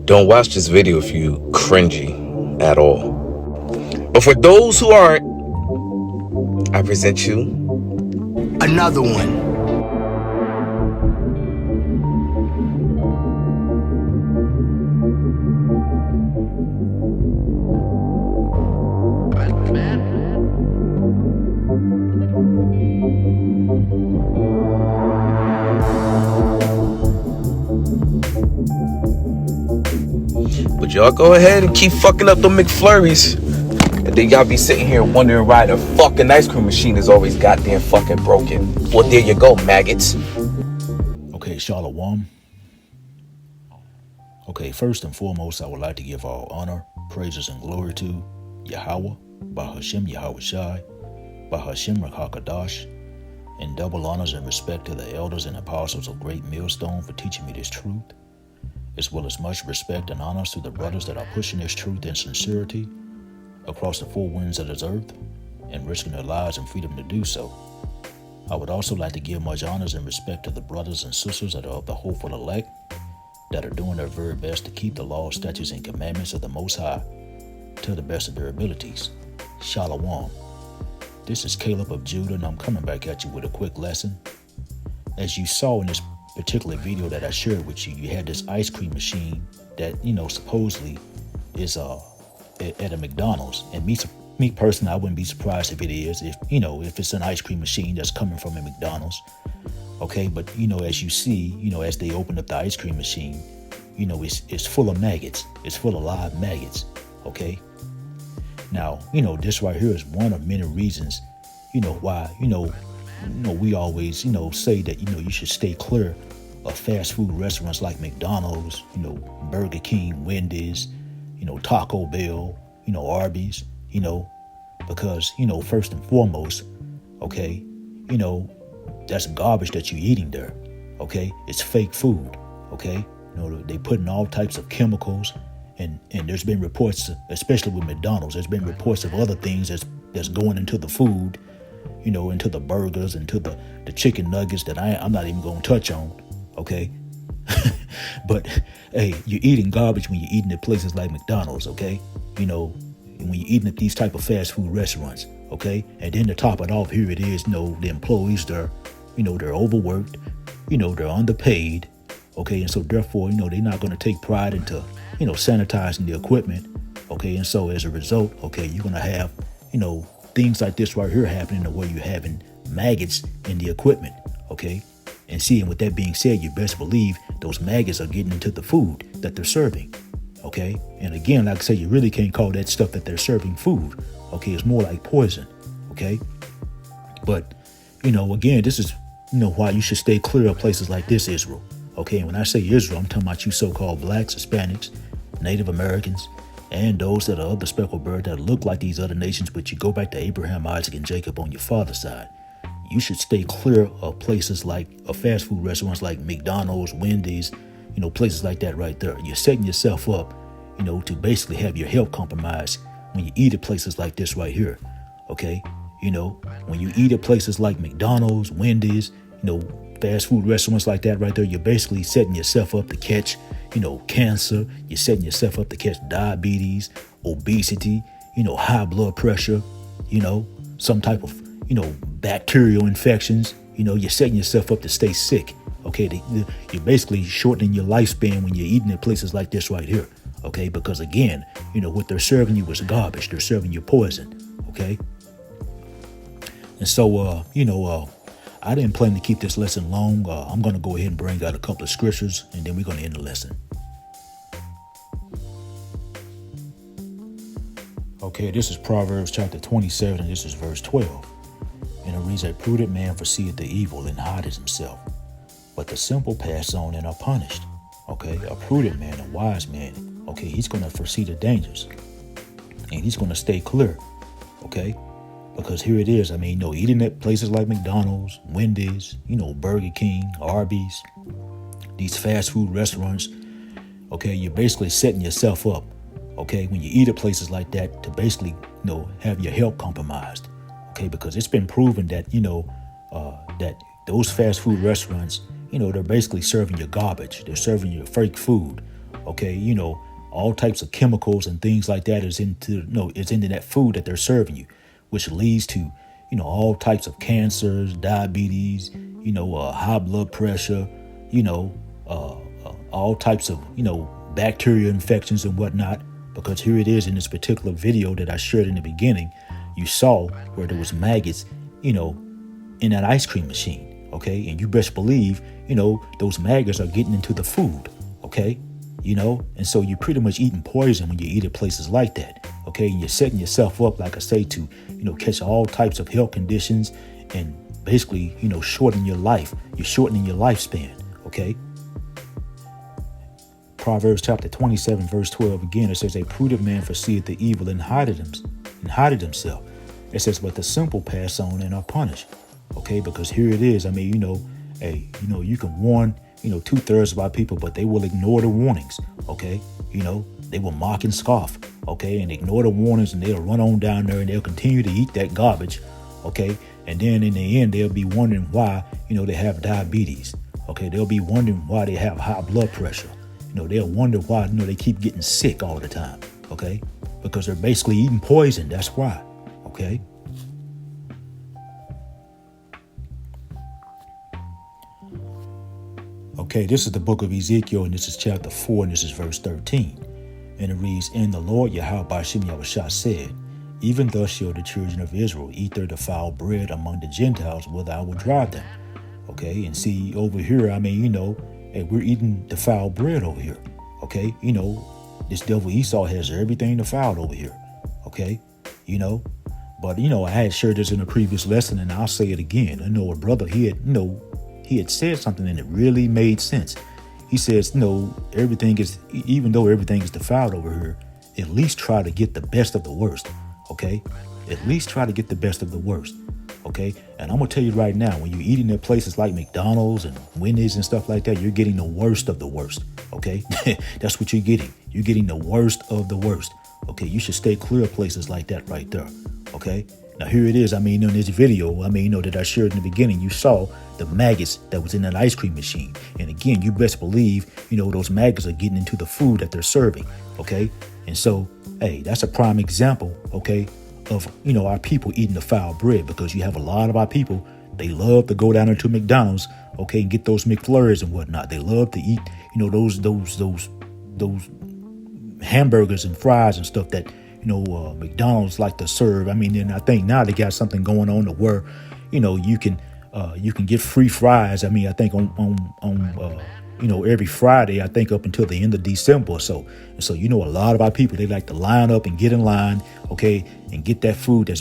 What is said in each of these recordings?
Don't watch this video if you cringy at all. But for those who aren't, I present you another one. But y'all go ahead and keep fucking up the McFlurries. And then y'all be sitting here wondering why the fucking ice cream machine is always goddamn fucking broken. Well, there you go, maggots. Okay, Shalom. Okay, first and foremost, I would like to give all honor, praises, and glory to Yahweh, Bahashem Yahweh Shai, Bahashem Rakakadash, and double honors and respect to the elders and apostles of Great Millstone for teaching me this truth, as well as much respect and honors to the brothers that are pushing this truth and sincerity across the four winds of this earth and risking their lives and freedom to do so. I would also like to give much honors and respect to the brothers and sisters that are of the hopeful elect that are doing their very best to keep the laws, statutes, and commandments of the Most High to the best of their abilities. Shalom. This is Caleb of Judah, and I'm coming back at you with a quick lesson. As you saw in this particular video that I shared with you, you had this ice cream machine that, supposedly is at a McDonald's. And me personally, I wouldn't be surprised if it is, if it's an ice cream machine that's coming from a McDonald's. Okay, but as you see, as they open up the ice cream machine, it's full of maggots. It's full of live maggots. Okay. Now, this right here is one of many reasons, why, we always, say that, you should stay clear of fast food restaurants like McDonald's, Burger King, Wendy's, Taco Bell, Arby's, because, first and foremost, okay, that's garbage that you're eating there. Okay. It's fake food. Okay. They put in all types of chemicals. And there's been reports, especially with McDonald's, there's been reports of other things that's going into the food, into the burgers, into the chicken nuggets that I'm not even going to touch on, okay? But, hey, you're eating garbage when you're eating at places like McDonald's, okay? When you're eating at these type of fast food restaurants, okay? And then to top it off, here it is, the employees, they're overworked, they're underpaid, okay? And so, therefore, they're not going to take pride into sanitizing the equipment, okay? And so as a result, okay, you're gonna have, things like this right here happening where you're having maggots in the equipment, okay? And seeing with that being said, you best believe those maggots are getting into the food that they're serving, okay? And again, like I say, you really can't call that stuff that they're serving food, okay? It's more like poison, okay? But, again, this is, why you should stay clear of places like this, Israel. Okay, and when I say Israel, I'm talking about you so-called blacks, Hispanics, Native Americans, and those that are of the speckled bird that look like these other nations, but you go back to Abraham, Isaac, and Jacob on your father's side. You should stay clear of places like fast food restaurants like McDonald's, Wendy's, places like that right there. You're setting yourself up, to basically have your health compromised when you eat at places like this right here. Okay, when you eat at places like McDonald's, Wendy's, fast food restaurants like that right there, you're basically setting yourself up to catch, cancer. You're setting yourself up to catch diabetes, obesity, high blood pressure, some type of, bacterial infections. You're setting yourself up to stay sick. Okay, you're basically shortening your lifespan when you're eating at places like this right here. Okay, because again, what they're serving you is garbage. They're serving you poison. Okay, and so, I didn't plan to keep this lesson long. I'm going to go ahead and bring out a couple of scriptures, and then we're going to end the lesson. Okay, this is Proverbs chapter 27, and this is verse 12. And it reads, "A prudent man foreseeth the evil and hideth himself, but the simple pass on and are punished." Okay, a prudent man, a wise man, okay, he's going to foresee the dangers, and he's going to stay clear, okay? Because here it is, eating at places like McDonald's, Wendy's, Burger King, Arby's, these fast food restaurants, okay, you're basically setting yourself up, okay, when you eat at places like that to basically, have your health compromised, okay, because it's been proven that, that those fast food restaurants, they're basically serving you garbage. They're serving you fake food, Okay, all types of chemicals and things like that is into that food that they're serving you, which leads to, all types of cancers, diabetes, high blood pressure, all types of, bacteria infections and whatnot. Because here it is in this particular video that I shared in the beginning, you saw where there was maggots, in that ice cream machine. Okay. And you best believe, those maggots are getting into the food. Okay. And so you're pretty much eating poison when you eat at places like that. Okay. And you're setting yourself up, like I say, to, catch all types of health conditions and basically, shorten your life. You're shortening your lifespan. Okay. Proverbs chapter 27, verse 12, again, it says, a prudent man foreseeth the evil and hideth himself. It says, but the simple pass on and are punished. Okay, because here it is. I mean, you can warn, 2/3 of our people, but they will ignore the warnings. Okay, they will mock and scoff. Okay, and ignore the warnings, and they'll run on down there and they'll continue to eat that garbage. Okay, and then in the end, they'll be wondering why, they have diabetes. Okay, they'll be wondering why they have high blood pressure. They'll wonder why, they keep getting sick all the time. Okay, because they're basically eating poison. That's why. Okay. Okay, this is the book of Ezekiel, and this is chapter 4, and this is verse 13. And it reads, and the Lord Yahweh Ba'ashem Yahushua said, even thus shall the children of Israel eat their defiled bread among the Gentiles, whither I will drive them. Okay, and see over here, I mean, hey, we're eating defiled bread over here. Okay, this devil Esau has everything defiled over here. Okay, but I had shared this in a previous lesson, and I'll say it again. I know a brother, he had said something and it really made sense. He says, everything is, even though everything is defiled over here, at least try to get the best of the worst. Okay, at least try to get the best of the worst. Okay, and I'm gonna tell you right now, when you're eating at places like McDonald's and Wendy's and stuff like that, you're getting the worst of the worst. Okay, that's what you're getting. You're getting the worst of the worst. Okay, you should stay clear of places like that right there. Okay, now here it is. I mean, in this video, that I shared in the beginning, you saw the maggots that was in that ice cream machine. And again, you best believe, those maggots are getting into the food that they're serving. Okay, and so, hey, that's a prime example. Okay, of our people eating the foul bread, because you have a lot of our people, they love to go down into McDonald's, okay, and get those McFlurries and whatnot. They love to eat those hamburgers and fries and stuff that McDonald's like to serve. I mean, and I think now they got something going on to where you can get free fries. I mean, I think on every Friday, I think up until the end of December or so. And so, a lot of our people, they like to line up and get in line, okay, and get that food to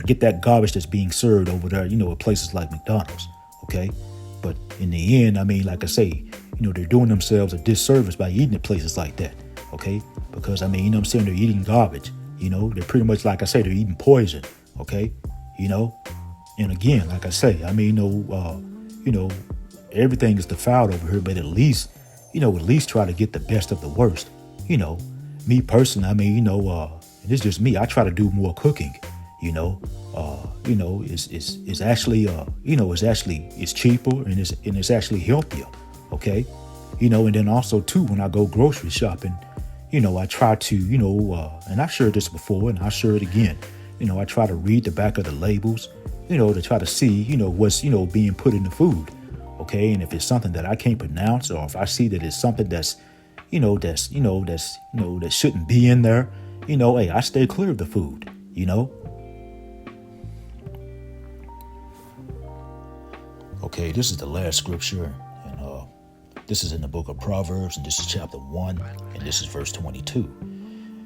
get that garbage that's being served over there, at places like McDonald's, okay. But in the end, I mean, like I say, they're doing themselves a disservice by eating at places like that, okay, because I mean, I'm saying, they're eating garbage, they're pretty much, like I say, they're eating poison, okay, and again, like I say, I mean, everything is defiled over here, but at least try to get the best of the worst. Me personally, I mean, it's just me. I try to do more cooking. It's actually, it's cheaper and it's actually healthier. Okay, and then also too, when I go grocery shopping, I try to, and I've shared this before, and I'll share it again. I try to read the back of the labels, to try to see, what's being put in the food. Okay, and if it's something that I can't pronounce, or if I see that it's something that shouldn't be in there, hey, I stay clear of the food, Okay, this is the last scripture, and this is in the book of Proverbs, and this is chapter 1, and this is verse 22.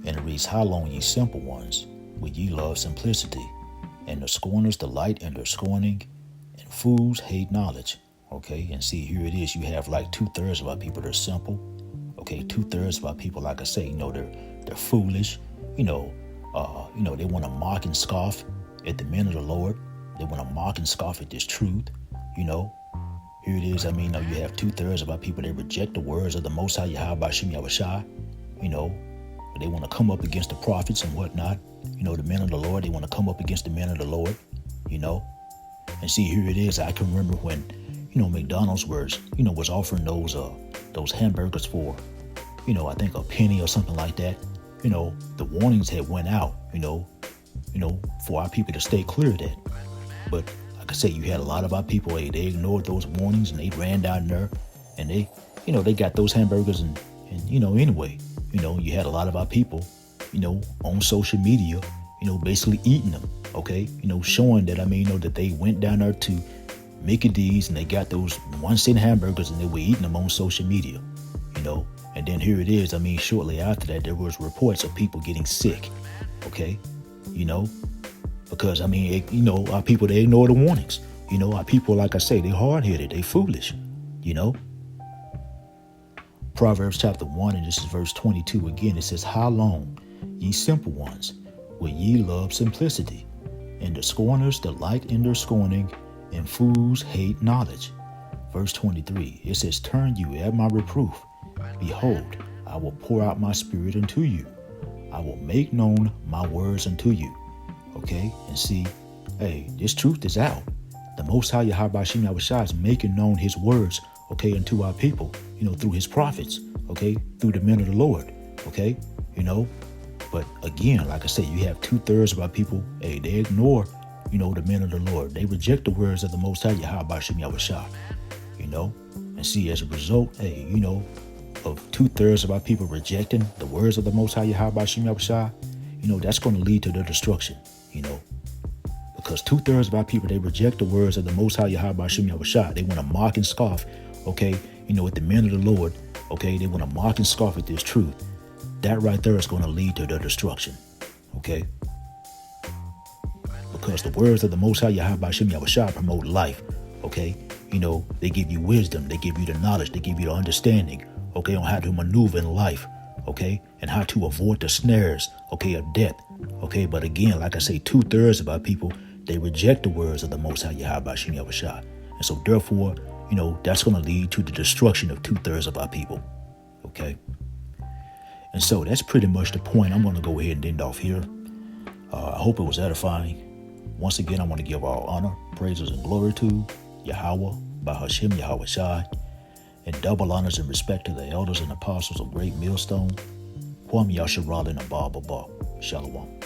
And it reads, how long, ye simple ones, will ye love simplicity? And the scorners delight in their scorning, and fools hate knowledge. Okay, and see, here it is. You have like 2/3 of our people that are simple. Okay, 2/3 of our people, like I say, they're foolish. They want to mock and scoff at the men of the Lord. They want to mock and scoff at this truth. Here it is. I mean, you have 2/3 of our people that reject the words of the Most High Yahweh Ba'ashem Yahushua. They want to come up against the prophets and whatnot. The men of the Lord. They want to come up against the men of the Lord. And see, here it is. I can remember when, McDonald's was offering those hamburgers for I think a penny or something like that, the warnings had went out, for our people to stay clear of that. But like I said, you had a lot of our people, hey, they ignored those warnings and they ran down there and they got those hamburgers and anyway, you had a lot of our people, on social media, basically eating them, okay? Showing that, that they went down there to Micky D's and they got those 1-cent hamburgers and they were eating them on social media, And then here it is, shortly after that, there was reports of people getting sick, okay? Because, our people, they ignore the warnings. Our people, like I say, they hard-headed, they foolish, Proverbs chapter 1, and this is verse 22 again. It says, how long, ye simple ones, will ye love simplicity? And the scorners delight in their scorning, and fools hate knowledge. Verse 23, it says, turn you at my reproof. Behold, I will pour out my spirit unto you. I will make known my words unto you. Okay, and see, hey, this truth is out. The Most High Yahweh Shem Yahushua is making known his words, okay, unto our people, through his prophets, okay, through the men of the Lord, okay, But again, like I said, you have 2/3 of our people, hey, they ignore, the men of the Lord. They reject the words of the Most High Yahweh Shem Yahushua, And see, as a result, hey, of 2/3 of our people rejecting the words of the Most High Yahweh Shem Yahushua, that's going to lead to their destruction, Because 2/3 of our people, they reject the words of the Most High Yahweh Shem Yahushua. They want to mock and scoff, okay, at the men of the Lord, okay? They want to mock and scoff at this truth. That right there is going to lead to their destruction, okay? Because the words of the Most High Yahweh Shem Yahushua promote life, okay? They give you wisdom, they give you the knowledge, they give you the understanding, okay, on how to maneuver in life, okay, and how to avoid the snares, okay, of death, okay? But again, like I say, 2/3 of our people, they reject the words of the Most High Yahweh Shem Yahushua. And so therefore, that's going to lead to the destruction of 2/3 of our people, okay? And so that's pretty much the point. I'm going to go ahead and end off here. I hope it was edifying. Once again, I want to give all honor, praises, and glory to Yahweh, Bahashem Yahweh Shai, and double honors and respect to the elders and apostles of Great Millstone, Kwam Yasharal and Abba Baba. Shalom.